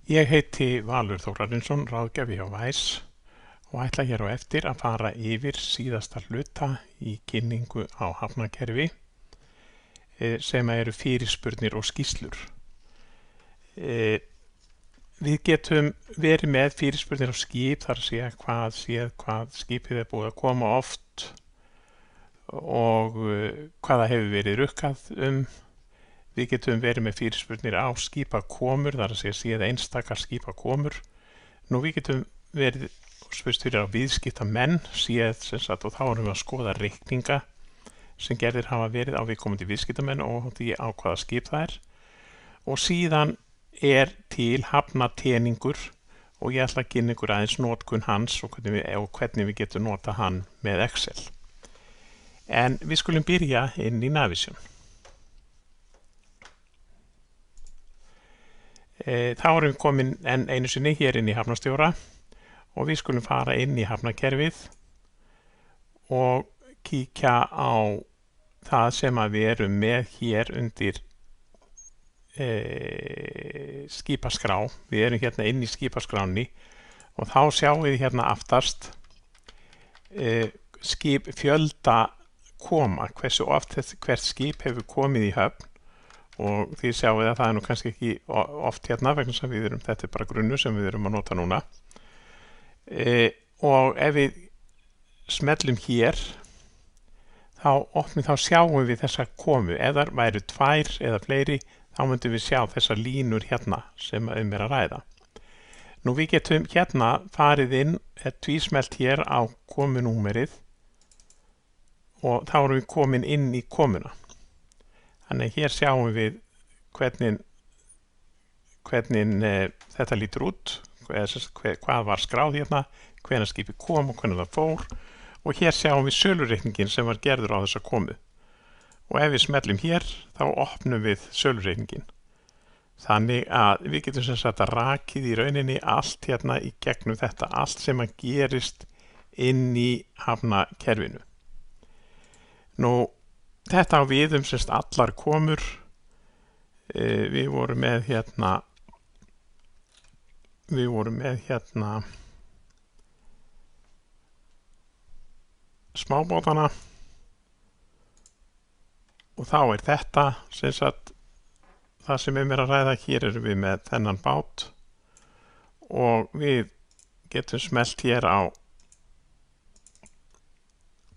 Ég heiti Valur Þórarinsson, ráðgjafi hjá Væs og ætla hér á eftir að fara yfir síðasta hluta í kynningu á hafnakerfi sem eru fyrirspurnir og skýrslur. Við getum verið með fyrirspurnir á skip, þar að segja hvað skipið er búið að koma oft og hvaða hefur verið rukkað Við getum verið með fyrirspurnir á skipakomur, þar að segja séð einstakar skipakomur. Nú við getum verið spurst fyrir á viðskiptamenn, séð og þá erum við að skoða reikninga sem gerðir hafa verið á viðkomandi viðskiptamenn og því á hvaða skip það er. Og síðan er til hafnateningur og ég ætla að kynna ykkur aðeins notkun hans og hvernig við getum nota hann með Excel. En við skulum byrja inn í Navision. Þá erum við komin enn einu sinni hér inn í hafnarstjóra og við skulum fara inn í hafnakerfið og kíkja á það sem við erum með hér undir skipaskrá. Við erum hérna inn í skipaskráni og þá sjáum við hérna aftast skip fjölda koma, hversu oft hvert skip hefur komið í höfn. Og því sjáum við að það er nú kannski ekki oft hérna vegna sem þetta er bara grunnur sem við erum að nota núna. Og ef við smellum hér þá sjáum við þessa komu. Ef það væru tvær eða fleiri þá myndum við sjá þessar línur hérna sem er að ræða. Nú við getum hérna farið inn, tvísmelt hér á komunúmerið og þá erum við komin inn í komuna. Þannig hér sjáum við hvernig þetta lítur út, hvað var skráð hérna, hvenær skipið kom og hvenær það fór og hér sjáum við sölureikningin sem var gerður á þessa komu. Og ef við smellum hér þá opnum við sölureikningin. Þannig að við getum rakið í rauninni allt hérna í gegnum þetta, allt sem að gerist inn í hafnakerfinu. Nú þetta á við allar komur. Við vorum með hérna smábátana og þá er þetta það sem við erum að ræða. Hér erum við með þennan bát og við getum smellt hér á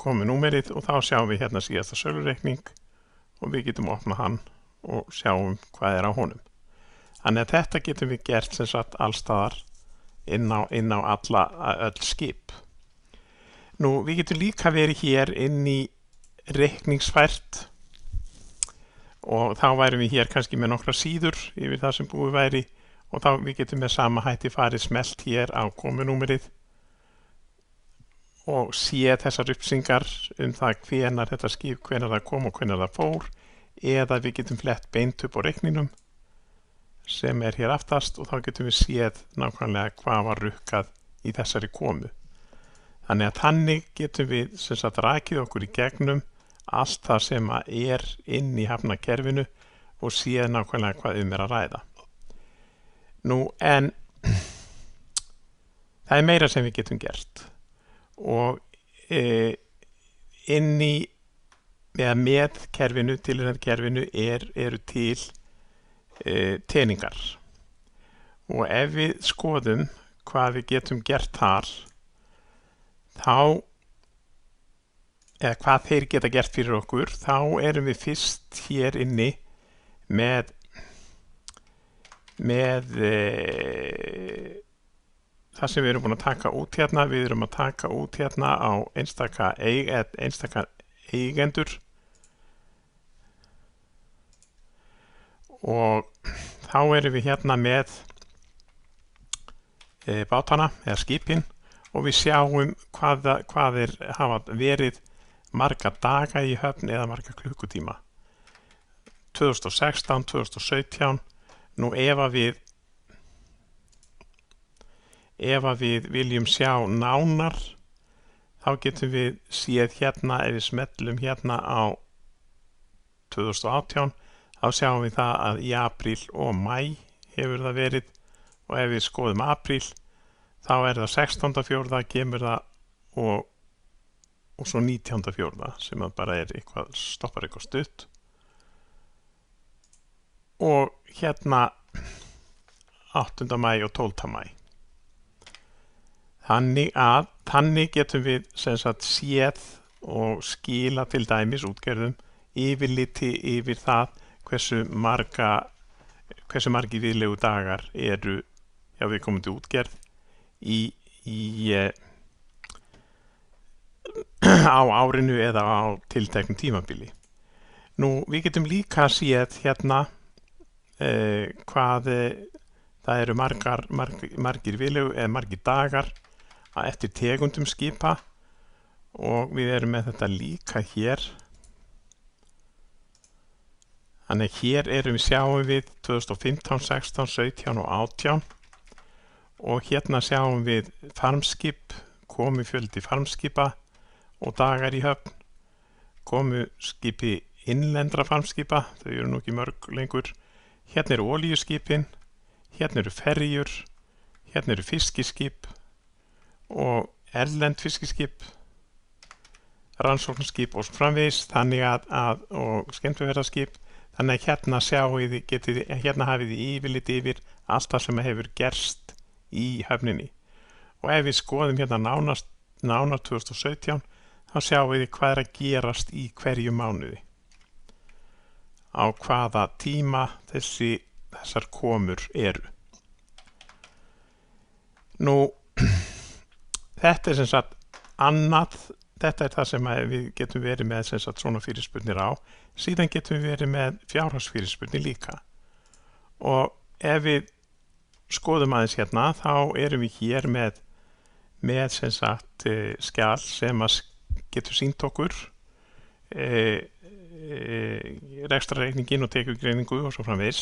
komunúmerið og þá sjáum við hérna síðasta sölureikning og við getum opnað hann og sjáum hvað er á honum. Þannig að þetta getum við gert allstaðar inn á öll skip. Nú við getum líka verið hér inn í reikningsfært og þá værum við hér kannski með nokkra síður yfir það sem búið væri og þá við getum með sama hætti farið smellt hér á komunúmerið og sé þessar upplýsingar það hvenær þetta skip, hvenær það kom og hvenær það fór, eða við getum flett beint upp á reikningnum sem er hér aftast og þá getum við séð nákvæmlega hvað var rukkað í þessari komu. Þannig getum við rakið okkur í gegnum allt það sem er inn í hafnakerfinu og séð nákvæmlega hvað er að ræða. Nú en það er meira sem við getum gert. Og með kerfinu, tilraunarkerfinu eru til teningar og ef við skoðum hvað við getum gert þar eða hvað þeir geta gert fyrir okkur, þá erum við fyrst hér inni með það sem við erum búin að taka út hérna. Við erum að taka út hérna á einstaka eigendur og þá erum við hérna með bátana eða skipin og við sjáum hvað hafa verið marga daga í höfn eða marga klukkutíma. 2016, 2017. Nú ef við viljum sjá nánar þá getum við séð hérna, ef við smellum hérna á 2018 þá sjáum við það að í apríl og maí hefur það verið og ef við skoðum apríl þá það 16.4. kemur það og svo 19.4. sem að bara eitthvað, stoppar eitthvað stutt og hérna 8. maí og 12. maí. Þannig getum við sem sagt séð og skila til dæmis útgerðum yfirliti yfir það hversu margir viðlegu dagar eru hjá viðkomandi útgerð á árinu eða á tilteknum tímabili. Nú, við getum líka séð hérna hvað það eru margir viðlegu eða margir dagar eftir tegundum skipa og við erum með þetta líka hér. Þannig hér sjáum við 2015, 16, 17 og 18 og hérna sjáum við farmskip, komufjöldi farmskipa og dagar í höfn, komuskipi innlendra farmskipa, þau eru nú ekki mörg lengur. Hérna eru olíuskipin, hérna eru ferjur, hérna eru fiskiskip og erlend fiskiskip, rannsóknarskip og svo framvegis, og skemmtiferðaskip. Þannig að hérna hafið þið yfirlit yfir allt það sem hefur gerst í höfninni. Og ef við skoðum hérna nánar 2017, þá sjáum við hvað að gerast í hverju mánuði. Á hvaða tíma þessar komur eru. Nú, þetta sem sagt annað, þetta það sem við getum verið með sem sagt svona fyrirspurnir á. Síðan getum við verið með fjárhagsfyrirspurnir líka. Og ef við skoðum aðeins hérna, þá erum við hér með sem sagt skjal sem að getur sýnt okkur rekstrarreikningin og tekjugreiningu og svo framvegis.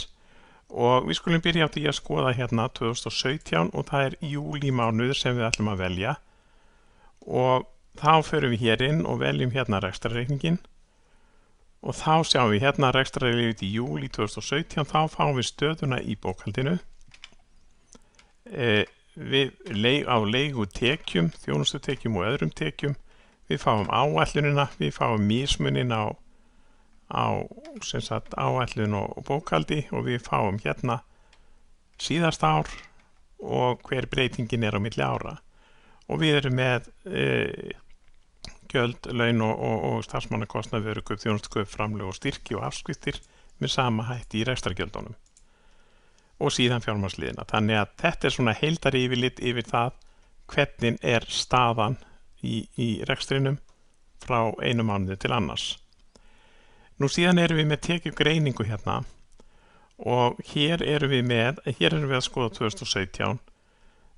Og við skulum byrja á því að skoða hérna 2017 og það júlímánuður sem við ætlum að velja. Og þá förum við hér inn og veljum hérna rekstrarreikningin og þá sjáum við hérna rekstrarreikningin í júlí 2017, þá fáum við stöðuna í bókhaldinu á leigutekjum, þjónustutekjum og öðrum tekjum. Við fáum áætlunina, við fáum mismunin á sem sagt áætlun og bókhaldi og við fáum hérna síðasta ár og hver breytingin á milli ára. Og við erum með gjöld, laun og starfsmannakostnað, vörukaup, þjónustukaup, framlög og styrki og afskriftir með sama hætti í rekstrargjöldunum og síðan fjármagnsliðina. Þannig að þetta svona heildari yfirlit yfir það hvernig staðan í rekstrinum frá einu mánuði til annars. Nú síðan erum við með tekjugreiningu hérna og hér erum við að skoða 2017.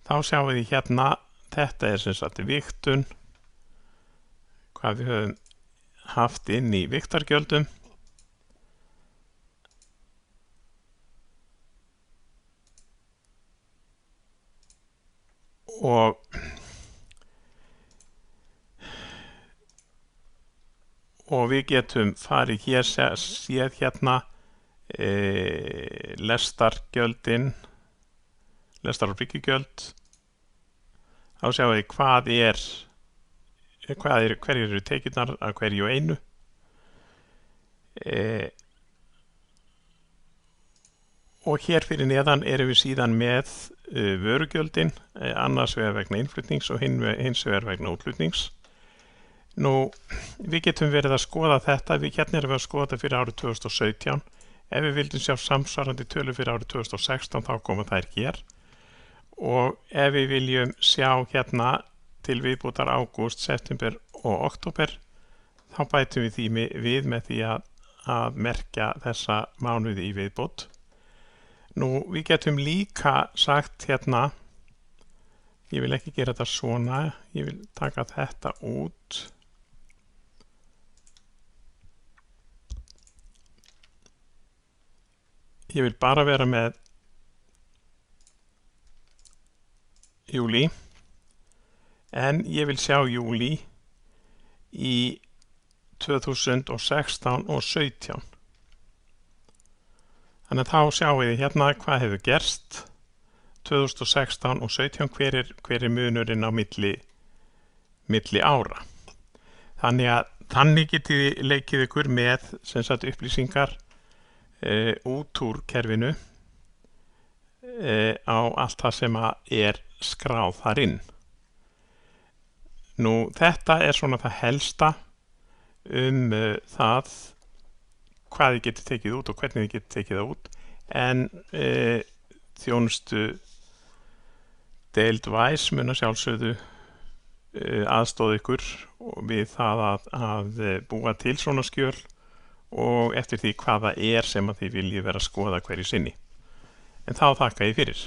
Þá sjáum við hérna, þetta sem sagt vigtun, hvað við höfum haft inn í vigtargjöldum. Og við getum farið hér, séð hérna lestargjöldin, lestar- og bryggugjöld. Þá sjáum við hverjir eru tekjurnar af hverju einu. Og hér fyrir neðan erum við síðan með vörugjöldin, annars vegar vegna innflutnings og hins vegar vegna útflutnings. Nú, við getum verið að skoða þetta, hérna erum við að skoða þetta fyrir árið 2017. Ef við vildum sjá samsvarandi tölur fyrir árið 2016 þá koma þær hér. Og ef við viljum sjá hérna til viðbótar ágúst, september og október, þá bætum við því við með því að merkja þessa mánuði í viðbót. Nú, við getum líka sagt hérna, ég vil ekki gera þetta svona, ég vil taka þetta út. Ég vil bara vera með júlí, en ég vil sjá júlí í 2016 og 17. Þannig að þá sjáum við hérna hvað hefur gerst 2016 og 17 hver er munurinn á milli ára. Þannig getið þið leikið ykkur með sem sagt upplýsingar út úr kerfinu á allt það sem er skráð þar inn. Nú þetta er svona það helsta það hvað þið getið tekið út og hvernig þið getið tekið það út, en þjónustu deild Wise mun að sjálfsögðu aðstoða ykkur við það að búa til svona skjöl og eftir því hvað það er sem að þið viljið vera að skoða hverju sinni. En þá þakka ég fyrir.